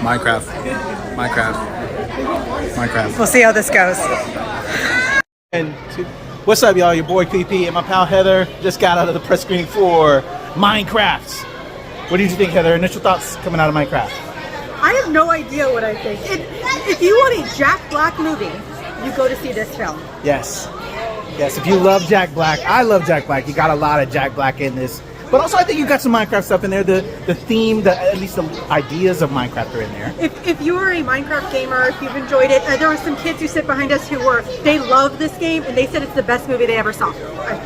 Minecraft. We'll see how this goes. And what's up, y'all? Your boy PP and my pal Heather just got out of the press screening for Minecraft. What did you think, Heather? Initial thoughts coming out of Minecraft? I have no idea what I think. If you want a Jack Black movie, you go to see this film. Yes. Yes, if you love Jack Black, I love Jack Black. You got a lot of Jack Black in this. But also, I think you got some Minecraft stuff in there. The theme, at least the ideas of Minecraft are in there. If you are a Minecraft gamer, if you've enjoyed it, there were some kids who sit behind us they love this game, and they said it's the best movie they ever saw.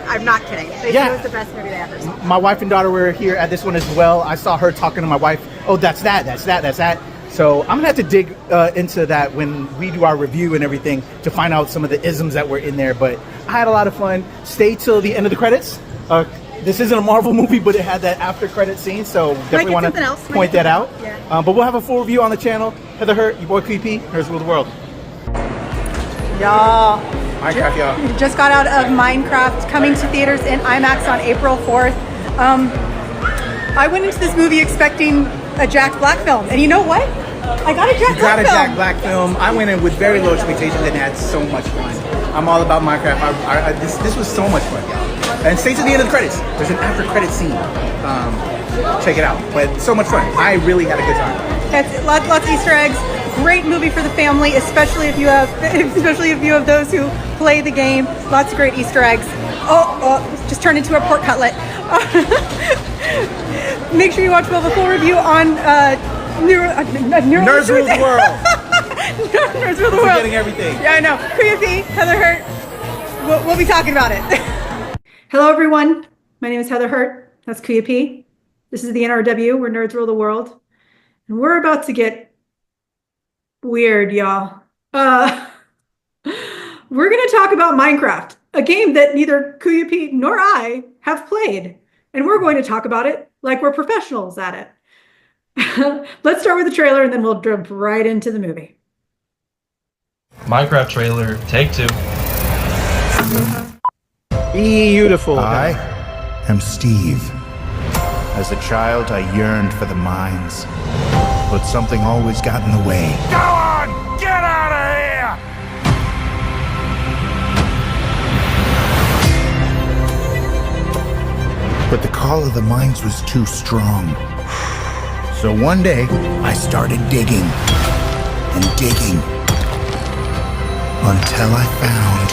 I'm not kidding. They said it was the best movie they ever saw. My wife and daughter were here at this one as well. I saw her talking to my wife. Oh, that's that. So I'm gonna have to dig into that when we do our review and everything to find out some of the isms that were in there. But I had a lot of fun. Stay till the end of the credits. This isn't a Marvel movie, but it had that after credit scene, so definitely want to point that out. Yeah. But we'll have a full review on the channel. Heather Hurt, your boy PP, Nerds Rule the World. Y'all. Minecraft, y'all. Just got out of Minecraft, coming to theaters in IMAX on April 4th. I went into this movie expecting a Jack Black film, and you know what? I got a Jack Black film. Jack Black film. I went in with very low expectations and had so much fun. I'm all about Minecraft. This was so much fun, y'all. And stay to the end of the credits. There's an after credit scene. Check it out. But so much fun. I really had a good time. It's lots of Easter eggs. Great movie for the family, especially if you have those who play the game. Lots of great Easter eggs. Just turned into a pork cutlet. Make sure you watch the full review on Nerds Rule the World. Nerds Rule the World. Getting everything. Yeah, I know. Creepy, Heather Hurt. We'll be talking about it. Hello, everyone. My name is Heather Hurt. That's Kuya P. This is the NRW, where nerds rule the world. And we're about to get weird, y'all. We're going to talk about Minecraft, a game that neither Kuya P nor I have played. And we're going to talk about it like we're professionals at it. Let's start with the trailer, and then we'll jump right into the movie. Minecraft trailer, take 2. Beautiful. I am Steve. As a child, I yearned for the mines, but something always got in the way. Go on! Get out of here! But the call of the mines was too strong. So one day, I started digging and digging until I found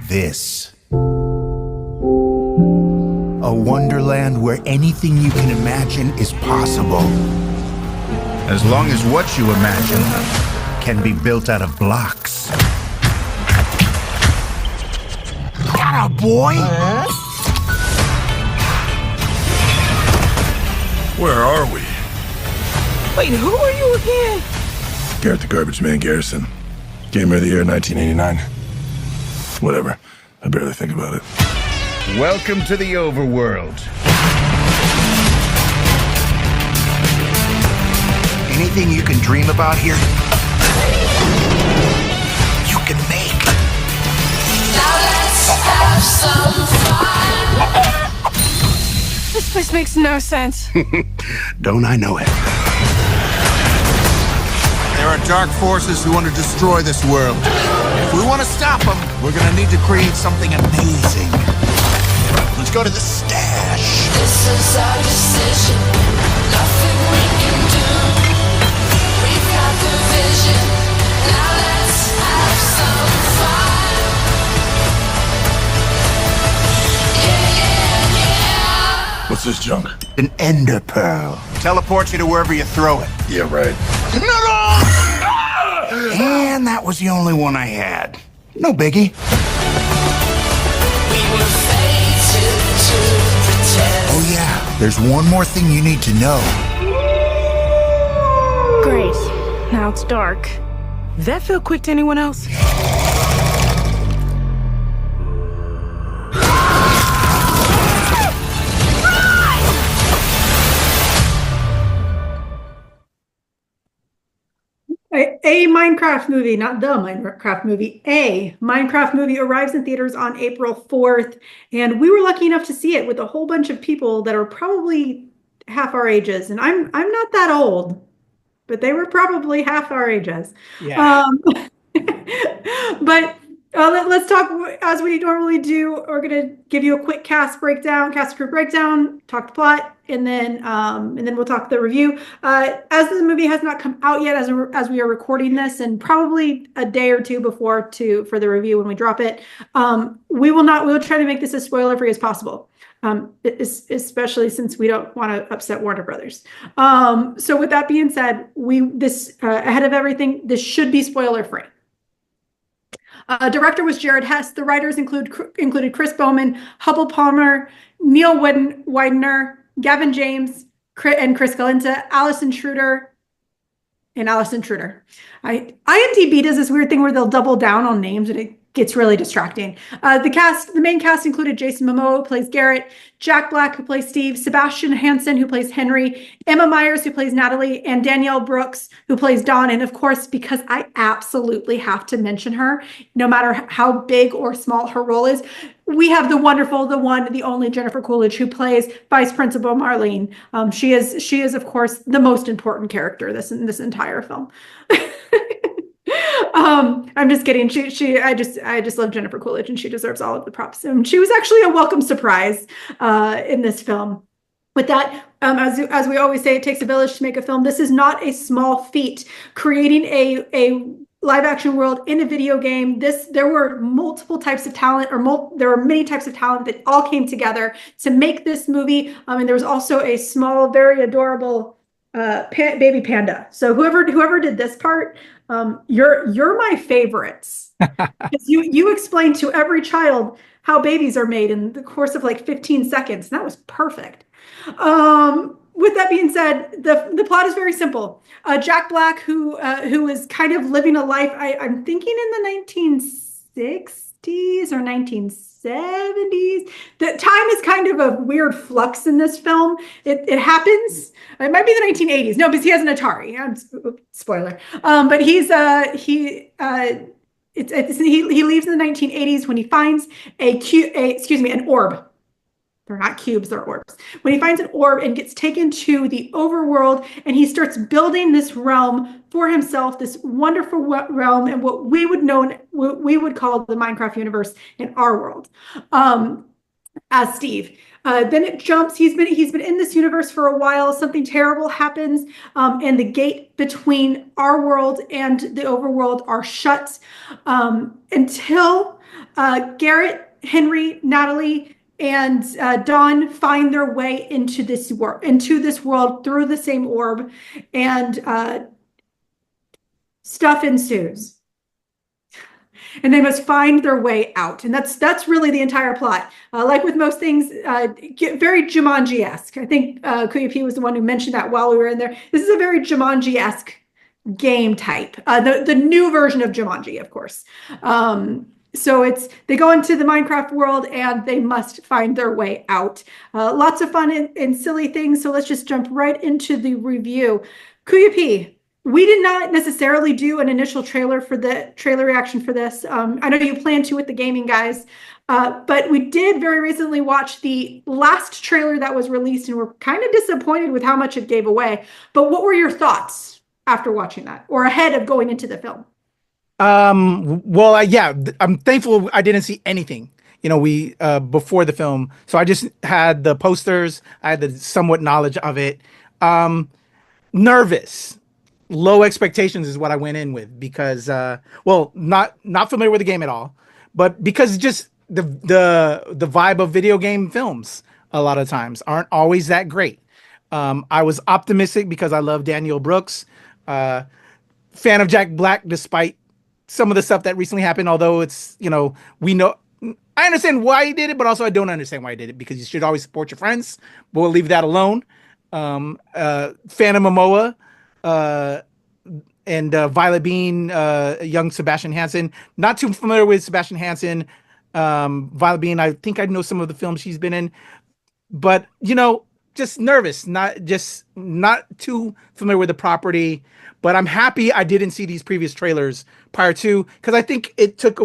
this. A wonderland where anything you can imagine is possible. As long as what you imagine can be built out of blocks. Atta boy! Where are we? Wait, who are you again? Garrett the Garbage Man Garrison. Gamer of the Year 1989. Whatever. I barely think about it. Welcome to the Overworld. Anything you can dream about here, you can make. Now let's have some fun. This place makes no sense. Don't I know it? There are dark forces who want to destroy this world. If we want to stop them, we're going to need to create something amazing. Let's go to the stash. This is our decision. Nothing we can do. We've got the vision. Now let's have some fun. Yeah. What's this junk? An ender pearl. Teleports you to wherever you throw it. Yeah, right. And that was the only one I had. No biggie. We were fated to pretend. Oh yeah, there's one more thing you need to know. Great. Now it's dark. Does that feel quick to anyone else? A Minecraft movie, not the Minecraft movie, a Minecraft movie arrives in theaters on April 4th. And we were lucky enough to see it with a whole bunch of people that are probably half our ages, and I'm not that old, but they were probably half our ages. Yeah. But let's talk as we normally do. We're gonna give you a quick cast breakdown, cast crew breakdown, talk the plot, and then we'll talk the review. As the movie has not come out yet, as we are recording this, and probably a day or two before for the review when we drop it, we'll try to make this as spoiler free as possible. Especially since we don't want to upset Warner Brothers. So with that being said, ahead of everything, this should be spoiler free. Director was Jared Hess. The writers included Chris Bowman, Hubble Palmer, Neil Widener, Gavin James, and Chris Galinta, Allison Schroeder. IMDb does this weird thing where they'll double down on names, and it gets really distracting. The main cast included Jason Momoa, who plays Garrett, Jack Black, who plays Steve, Sebastian Hansen, who plays Henry, Emma Myers, who plays Natalie, and Danielle Brooks, who plays Dawn. And of course, because I absolutely have to mention her, no matter how big or small her role is, we have the wonderful, the one, the only Jennifer Coolidge, who plays Vice Principal Marlene. She is, of course, the most important character in this entire film. I'm just kidding. I just love Jennifer Coolidge, and she deserves all of the props. She was actually a welcome surprise in this film. With that, as we always say, it takes a village to make a film. This is not a small feat. Creating a live action world in a video game, there were multiple types of talent, there were many types of talent that all came together to make this movie. And there was also a small, very adorable baby panda. So whoever did this part, you're my favorites. You explained to every child how babies are made in the course of like 15 seconds. That was perfect. With that being said, the plot is very simple. Jack Black, who is kind of living a life, I'm thinking in the 1960s or 1970s. The time is kind of a weird flux in this film. It happens. It might be the 1980s. No, because he has an Atari. Spoiler. But he leaves in the 1980s when he finds an orb. They're not cubes, they're orbs. When he finds an orb and gets taken to the overworld, and he starts building this realm for himself, this wonderful realm, and what we would call the Minecraft universe in our world, as Steve. Then it jumps. He's been in this universe for a while. Something terrible happens, and the gate between our world and the overworld are shut until Garrett, Henry, Natalie, and Dawn find their way into this world through the same orb, and stuff ensues. And they must find their way out, and that's really the entire plot. Like with most things, very Jumanji-esque. I think Kuya P was the one who mentioned that while we were in there. This is a very Jumanji-esque game type. The new version of Jumanji, of course. So they go into the Minecraft world and they must find their way out. Lots of fun and silly things. So let's just jump right into the review. Kuya P, we did not necessarily do an initial trailer reaction for this. I know you plan to with the gaming guys, but we did very recently watch the last trailer that was released, and we're kind of disappointed with how much it gave away. But what were your thoughts after watching that, or ahead of going into the film? Well, yeah, I'm thankful I didn't see anything, before the film. So I just had the posters. I had the somewhat knowledge of it. Nervous, low expectations is what I went in with because, not familiar with the game at all, but because just the vibe of video game films a lot of times aren't always that great. I was optimistic because I love Danielle Brooks, fan of Jack Black, despite some of the stuff that recently happened, although it's, we know, I understand why he did it, but also I don't understand why he did it, because you should always support your friends, but we'll leave that alone. Fan of Momoa, and Violet Bean, young Sebastian Hansen. Not too familiar with Sebastian Hansen. Violet Bean, I think I know some of the films she's been in, but, just nervous, not too familiar with the property. But I'm happy I didn't see these previous trailers prior to, because I think it took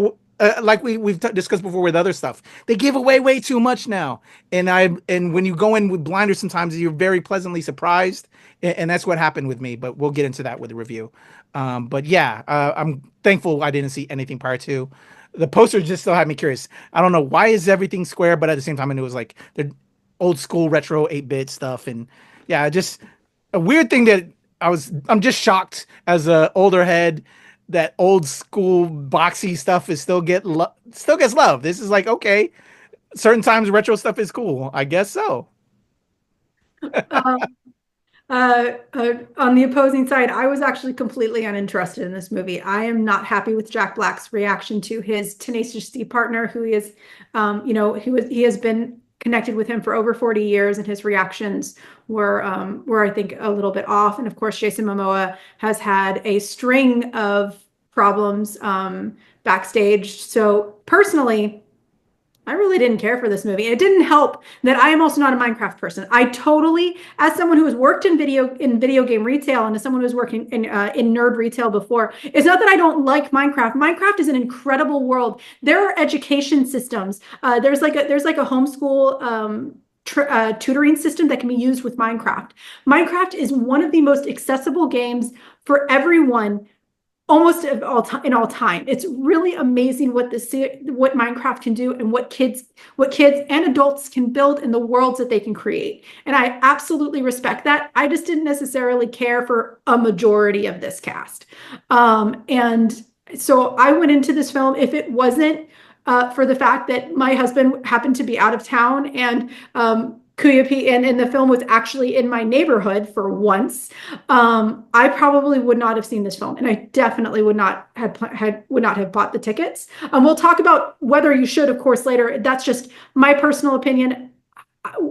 like we've discussed before with other stuff, they give away way too much now. And when you go in with blinders, sometimes you're very pleasantly surprised, and that's what happened with me. But we'll get into that with the review. But yeah, I'm thankful I didn't see anything prior to. The poster just still had me curious. I don't know why is everything square, but at the same time I knew it was like the old school retro 8-bit stuff, and yeah, just a weird thing that I'm just shocked as a older head that old school boxy stuff is still gets love. This is like, okay, certain times retro stuff is cool. I guess so. On the opposing side, I was actually completely uninterested in this movie. I am not happy with Jack Black's reaction to his Tenacious D partner, who he is, he has been connected with him for over 40 years, and his reactions were I think a little bit off. And of course, Jason Momoa has had a string of problems backstage. So personally, I really didn't care for this movie. It didn't help that I am also not a Minecraft person. I totally, as someone who has worked in video game retail, and as someone who's working in nerd retail before, it's not that I don't like Minecraft. Minecraft is an incredible world. There are education systems. There's like a homeschool tutoring system that can be used with Minecraft. Minecraft is one of the most accessible games for everyone, almost in all time. It's really amazing what Minecraft can do, and what kids and adults can build in the worlds that they can create. And I absolutely respect that. I just didn't necessarily care for a majority of this cast. And so I went into this film, if it wasn't for the fact that my husband happened to be out of town, and Kuyapi and the film was actually in my neighborhood for once, I probably would not have seen this film, and I definitely would not have bought the tickets. We'll talk about whether you should, of course, later. That's just my personal opinion.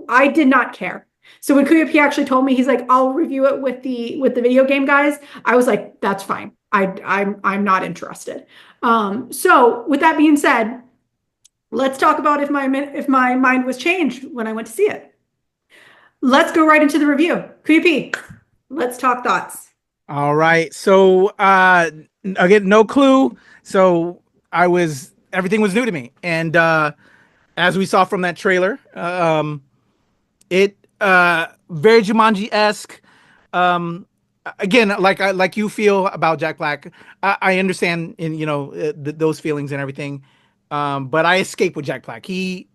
I did not care. So when Kuyapi actually told me, he's like, I'll review it with the video game guys, I was like, that's fine. I'm not interested. So with that being said, let's talk about if my mind was changed when I went to see it. Let's go right into the review. Creepy. Let's talk thoughts. All right. So again, no clue. So everything was new to me. And as we saw from that trailer, it very Jumanji-esque. Again, like you feel about Jack Black, I understand those feelings and everything. But I escape with Jack Black. He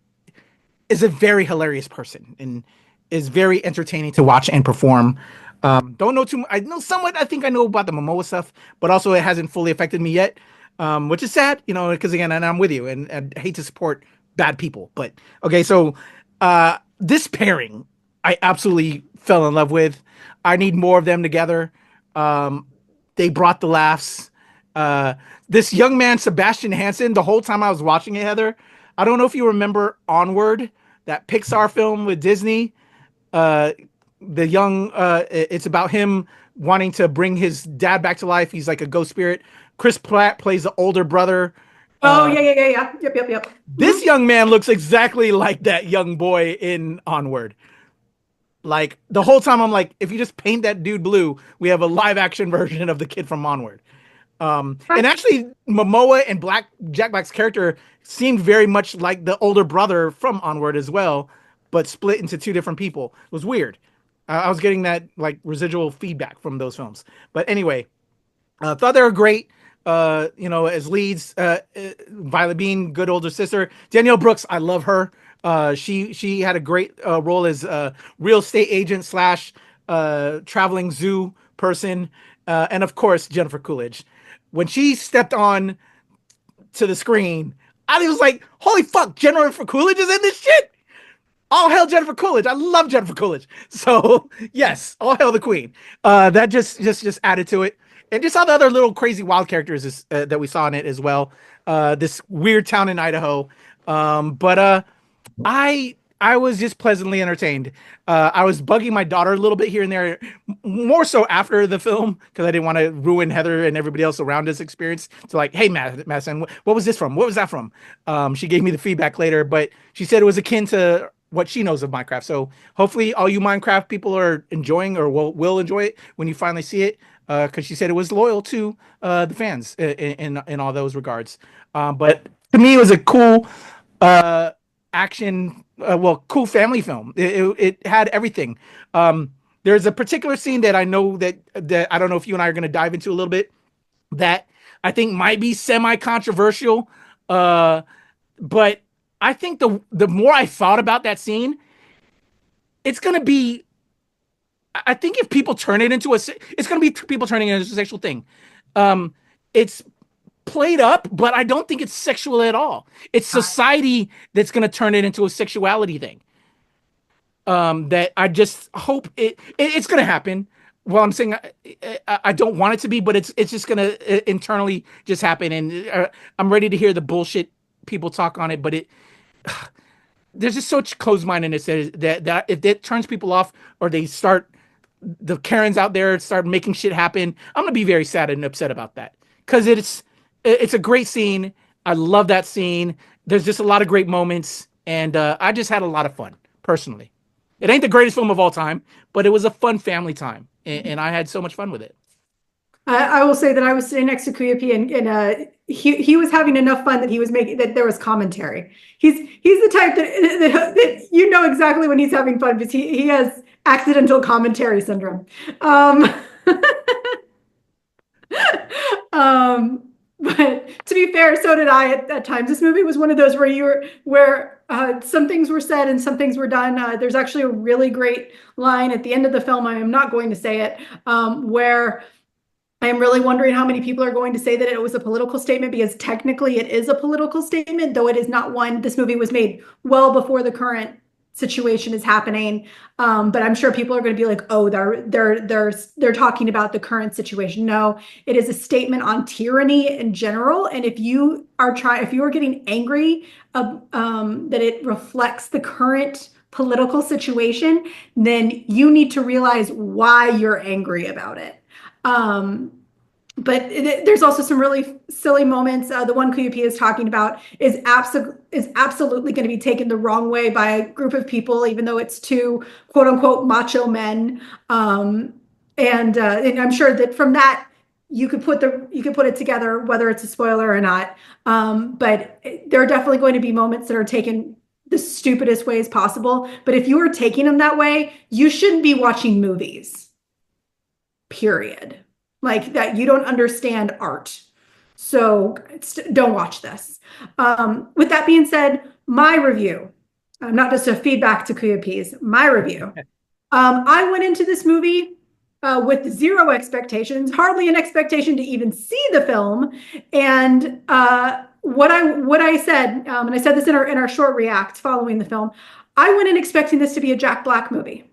is a very hilarious person and is very entertaining to watch and perform. Don't know too much. I know somewhat. I think I know about the Momoa stuff, but also it hasn't fully affected me yet, which is sad, because again, and I'm with you, and I hate to support bad people, but okay. So this pairing, I absolutely fell in love with. I need more of them together. They brought the laughs. This young man, Sebastian Hansen, the whole time I was watching it, Heather, I don't know if you remember Onward, that Pixar film with Disney. It's about him wanting to bring his dad back to life. He's like a ghost spirit. Chris Pratt plays the older brother. Oh, yeah. Yep. This young man looks exactly like that young boy in Onward. Like, the whole time I'm like, if you just paint that dude blue, we have a live action version of the kid from Onward. And actually, Momoa and Jack Black's character seemed very much like the older brother from Onward as well, but split into two different people. It was weird. I was getting that like residual feedback from those films. But anyway, thought they were great. As leads, Violet Bean, good older sister. Danielle Brooks, I love her. She had a great role as a real estate agent slash traveling zoo person. And of course, Jennifer Coolidge. When she stepped on to the screen, I was like, holy fuck, Jennifer Coolidge is in this shit. All hail Jennifer Coolidge. I love Jennifer Coolidge. So yes, all hail the queen. That just added to it. And just all the other little crazy wild characters that we saw in it as well. This weird town in Idaho. But I was just pleasantly entertained. I was bugging my daughter a little bit here and there, more so after the film, because I didn't want to ruin Heather and everybody else around us experience. So like, hey, Madison, what was this from? What was that from? She gave me the feedback later, but she said it was akin to what she knows of Minecraft. So hopefully all you Minecraft people are enjoying or will enjoy it when you finally see it, because she said it was loyal to the fans in all those regards. But to me, it was a cool action, cool family film. It had everything. There's a particular scene that I know that I don't know if you and I are going to dive into a little bit, that I think might be semi-controversial. But I think the more I thought about that scene, it's going to be, I think if people turn it into it's going to be people turning it into a sexual thing. It's played up, but I don't think it's sexual at all. It's society that's going to turn it into a sexuality thing. That I just hope it's going to happen. Well, I'm saying I don't want it to be, but it's just going to internally just happen. And I'm ready to hear the bullshit people talk on it, but there's just such closed-mindedness that if it turns people off, or the Karens out there start making shit happen, I'm gonna be very sad and upset about that, because it's a great scene. I love that scene. There's just a lot of great moments, and I just had a lot of fun personally. It ain't the greatest film of all time, but it was a fun family time, and I had so much fun with it. I will say that I was sitting next to Kuya P, and he was having enough fun that he was making that there was commentary. He's the type that you know exactly when he's having fun, because he has accidental commentary syndrome. But to be fair, so did I at times. This movie was one of those where some things were said and some things were done. There's actually a really great line at the end of the film. I am not going to say it, where I am really wondering how many people are going to say that it was a political statement, because technically it is a political statement, though it is not one. This movie was made well before the current situation is happening. But I'm sure people are going to be like, oh, they're talking about the current situation. No, it is a statement on tyranny in general. And if you are getting angry that it reflects the current political situation, then you need to realize why you're angry about it. But there's also some really silly moments. The one QP is talking about is absolutely going to be taken the wrong way by a group of people, even though it's two quote unquote macho men. And I'm sure that from that you could put it together, whether it's a spoiler or not. But there are definitely going to be moments that are taken the stupidest ways possible. But if you are taking them that way, you shouldn't be watching movies. Period. Like that, you don't understand art. So don't watch this. With that being said, my review, not just a feedback to Kuya P's, my review. I went into this movie with zero expectations, hardly an expectation to even see the film. And what I said, and I said this in our short react following the film, I went in expecting this to be a Jack Black movie.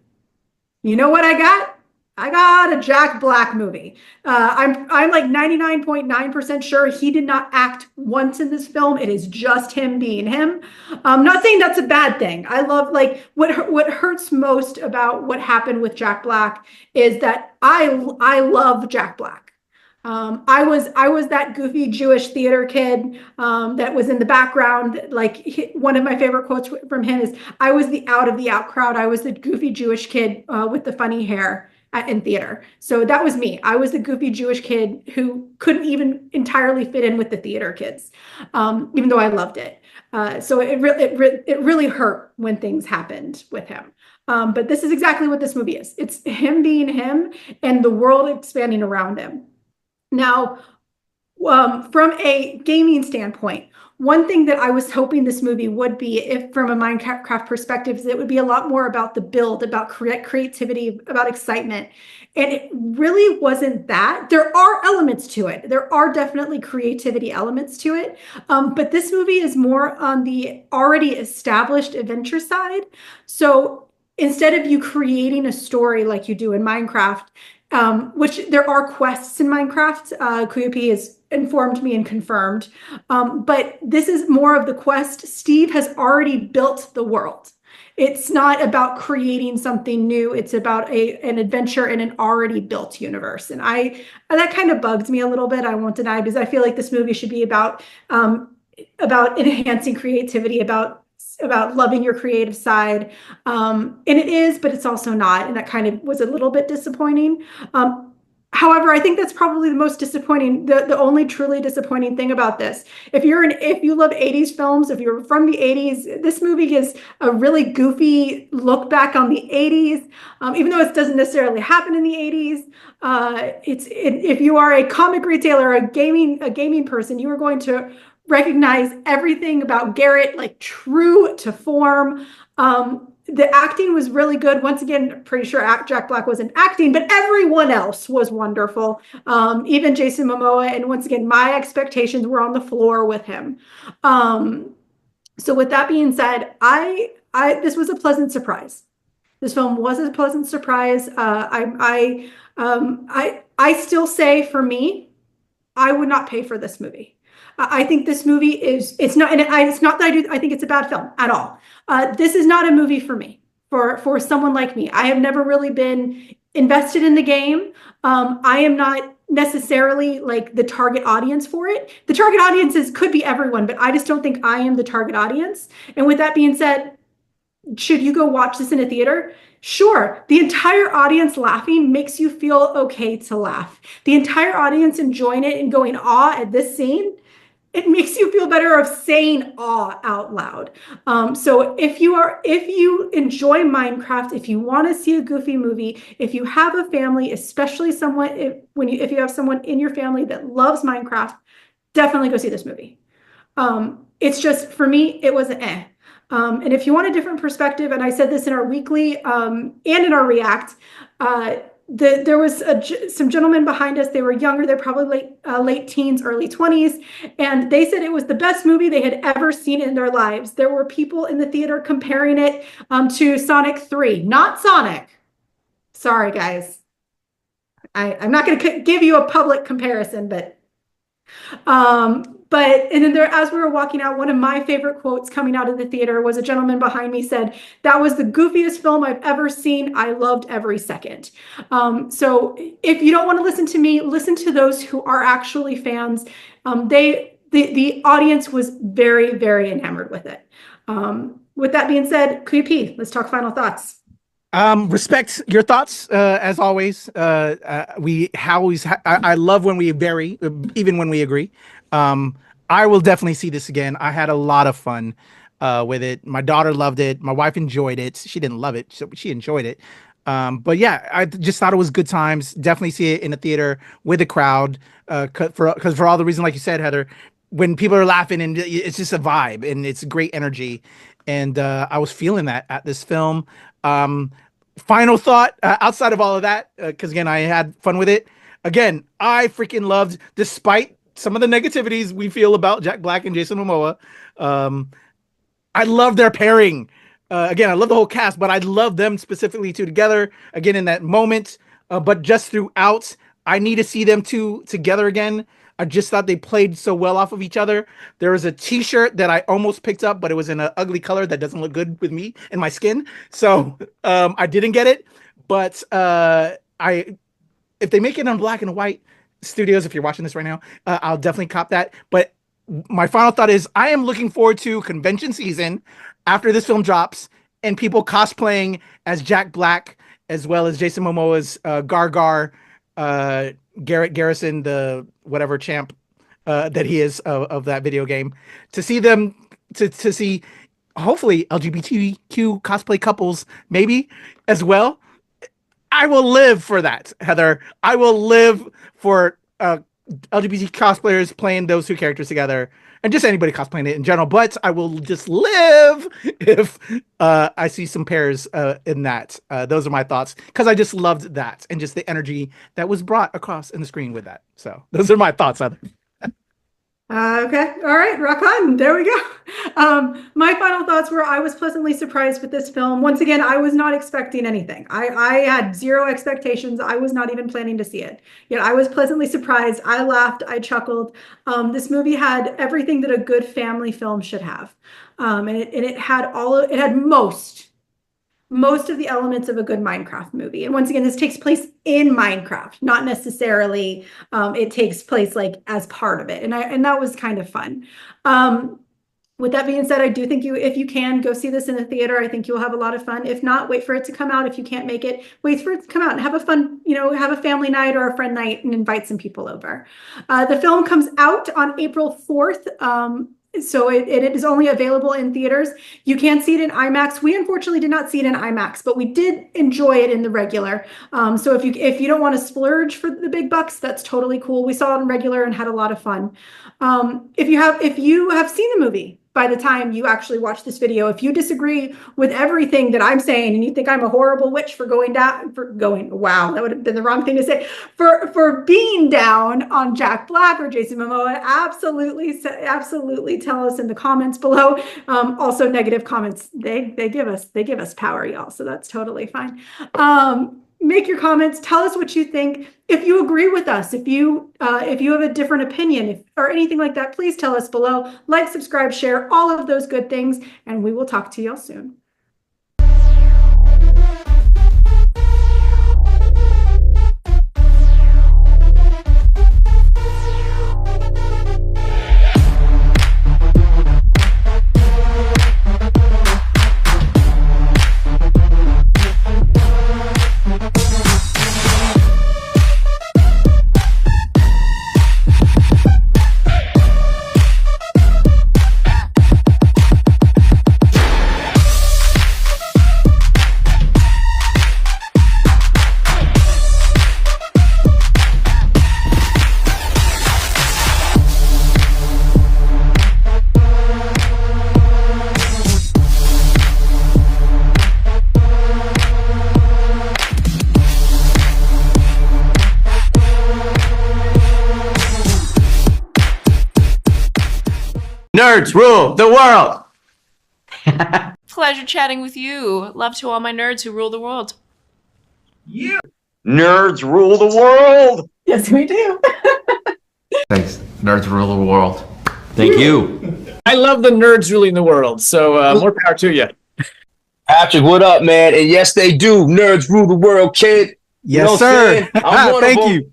You know what I got? I got a Jack Black movie. I'm like 99.9% sure he did not act once in this film. It is just him being him. I'm not saying that's a bad thing. I love, like, what hurts most about what happened with Jack Black is that I love Jack Black. I was that goofy Jewish theater kid that was in the background. Like, one of my favorite quotes from him is, "I was the out of the out crowd. I was the goofy Jewish kid with the funny hair in theater." So that was me. I was the goofy Jewish kid who couldn't even entirely fit in with the theater kids, even though I loved it. So it really hurt when things happened with him. But this is exactly what this movie is. It's him being him and the world expanding around him. Now, from a gaming standpoint, one thing that I was hoping this movie would be, if from a Minecraft perspective, is it would be a lot more about the build, about creativity, about excitement. And it really wasn't that. There are elements to it. There are definitely creativity elements to it. But this movie is more on the already established adventure side. So instead of you creating a story like you do in Minecraft, which there are quests in Minecraft, Kuya has informed me and confirmed. But this is more of the quest. Steve has already built the world. It's not about creating something new. It's about an adventure in an already built universe. And that kind of bugs me a little bit, I won't deny, because I feel like this movie should be about enhancing creativity, about loving your creative side. And it is, but it's also not. And that kind of was a little bit disappointing. However, I think that's probably the most disappointing, the only truly disappointing thing about this. If you love 80s films, if you're from the 80s, this movie is a really goofy look back on the 80s. Even though it doesn't necessarily happen in the 80s, if you are a comic retailer, a gaming person, you are going to recognize everything about Garrett, like true to form. The acting was really good. Once again, pretty sure Jack Black wasn't acting, but everyone else was wonderful. Even Jason Momoa. And once again, my expectations were on the floor with him. So with that being said, this was a pleasant surprise. This film was a pleasant surprise. I still say, for me, I would not pay for this movie. I think this movie it's not that I think it's a bad film at all. This is not a movie for me, for someone like me. I have never really been invested in the game. I am not necessarily like the target audience for it. The target audiences could be everyone, but I just don't think I am the target audience. And with that being said, should you go watch this in a theater? Sure. The entire audience laughing makes you feel okay to laugh. The entire audience enjoying it and going awe at this scene, it makes you feel better of saying awe out loud. So if you enjoy Minecraft, if you want to see a goofy movie, if you have a family, especially if you have someone in your family that loves Minecraft, definitely go see this movie. It's just, for me, it was an eh. And if you want a different perspective, and I said this in our weekly and in our React, there was some gentlemen behind us. They were younger. They're probably late teens, early 20s. And they said it was the best movie they had ever seen in their lives. There were people in the theater comparing it to Sonic 3. Not Sonic. Sorry, guys. I'm not going to give you a public comparison, but and then as we were walking out, one of my favorite quotes coming out of the theater was a gentleman behind me said, "That was the goofiest film I've ever seen. I loved every second." So if you don't want to listen to me, listen to those who are actually fans. The audience was very, very enamored with it. With that being said, QP, let's talk final thoughts. Respect your thoughts, as always. I love when we vary, even when we agree. I will definitely see this again. I had a lot of fun with it. My daughter loved it. My wife enjoyed it. She didn't love it, so she enjoyed it. But yeah, I just thought it was good times. Definitely see it in a theater with a crowd. Because for all the reasons, like you said, Heather, when people are laughing and it's just a vibe and it's great energy. And I was feeling that at this film. Final thought, outside of all of that, because again, I had fun with it. Again, I freaking loved, despite some of the negativities we feel about Jack Black and Jason Momoa, I love their pairing. Again, I love the whole cast, but I love them specifically two together, again, in that moment. But just throughout, I need to see them two together again. I just thought they played so well off of each other. There was a t-shirt that I almost picked up, but it was in an ugly color that doesn't look good with me and my skin. So I didn't get it. But if they make it on black and white, studios, if you're watching this right now, I'll definitely cop that. But my final thought is I am looking forward to convention season after this film drops and people cosplaying as Jack Black as well as Jason Momoa's Gargar, Garrett, Garrison, the whatever champ that he is of that video game, to see them, to see hopefully LGBTQ cosplay couples maybe as well. I will live for that, Heather. I will live for LGBT cosplayers playing those two characters together, and just anybody cosplaying it in general. But I will just live if I see some pairs in that. Those are my thoughts, because I just loved that and just the energy that was brought across in the screen with that. So those are my thoughts, Heather. Okay. All right. Rock on. There we go. My final thoughts were I was pleasantly surprised with this film. Once again, I was not expecting anything. I had zero expectations. I was not even planning to see it. Yet I was pleasantly surprised. I laughed. I chuckled. This movie had everything that a good family film should have. And it had most of the elements of a good Minecraft movie. And once again, this takes place in Minecraft, not necessarily it takes place like as part of it. And that was kind of fun. With that being said, I do think if you can go see this in the theater, I think you'll have a lot of fun. If not, wait for it to come out. If you can't make it, wait for it to come out and have a fun, have a family night or a friend night and invite some people over. The film comes out on April 4th. So it is only available in theaters. You can see it in IMAX. We unfortunately did not see it in IMAX, but we did enjoy it in the regular. So if you don't want to splurge for the big bucks, that's totally cool. We saw it in regular and had a lot of fun. If you have seen the movie by the time you actually watch this video, if you disagree with everything that I'm saying and you think I'm a horrible witch for wow, that would have been the wrong thing to say, for being down on Jack Black or Jason Momoa, absolutely tell us in the comments below. Also, negative comments, they give us power, y'all, so that's totally fine. Make your comments. Tell us what you think. If you agree with us, if you have a different opinion or anything like that, please tell us below. Like, subscribe, share, all of those good things, and we will talk to y'all soon. Nerds rule the world. Pleasure chatting with you. Love to all my nerds who rule the world. Yeah. Nerds rule the world. Yes, we do. Thanks. Nerds rule the world. Thank you. I love the nerds ruling the world, so more power to you. Patrick, what up, man? And yes, they do. Nerds rule the world, kid. Yes, sir. Thank you.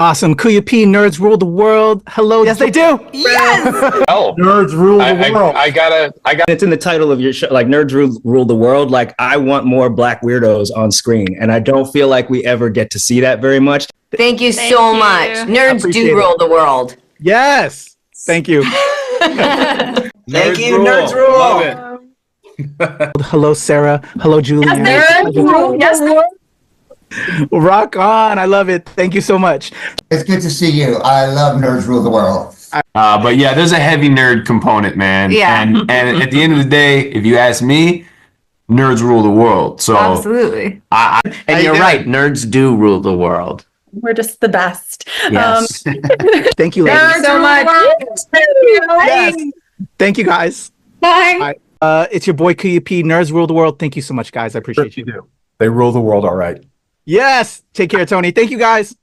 Awesome. Kuya P, nerds rule the world. Hello. Yes, they do. Yes. Oh, Nerds rule the world. I got. It's in the title of your show, like Nerds Rule the World. Like, I want more black weirdos on screen, and I don't feel like we ever get to see that very much. Thank you so much. Nerds do rule the world. Yes. Thank you. Thank you, nerds rule. Love it. Hello, Sarah. Hello, Julian. Yes. Rock on. I love it. Thank you so much. It's good to see you. I love Nerds Rule the World. But yeah, there's a heavy nerd component, man. Yeah. And at the end of the day, if you ask me, nerds rule the world. So Absolutely. And you're right. Nerds do rule the world. We're just the best. Yes. Thank you, ladies. Nerds so much. Yes. Thank you, guys. Bye. It's your boy Kuya P. Nerds rule the world. Thank you so much, guys. I appreciate you. do. They rule the world all right. Yes. Take care, Tony. Thank you, guys.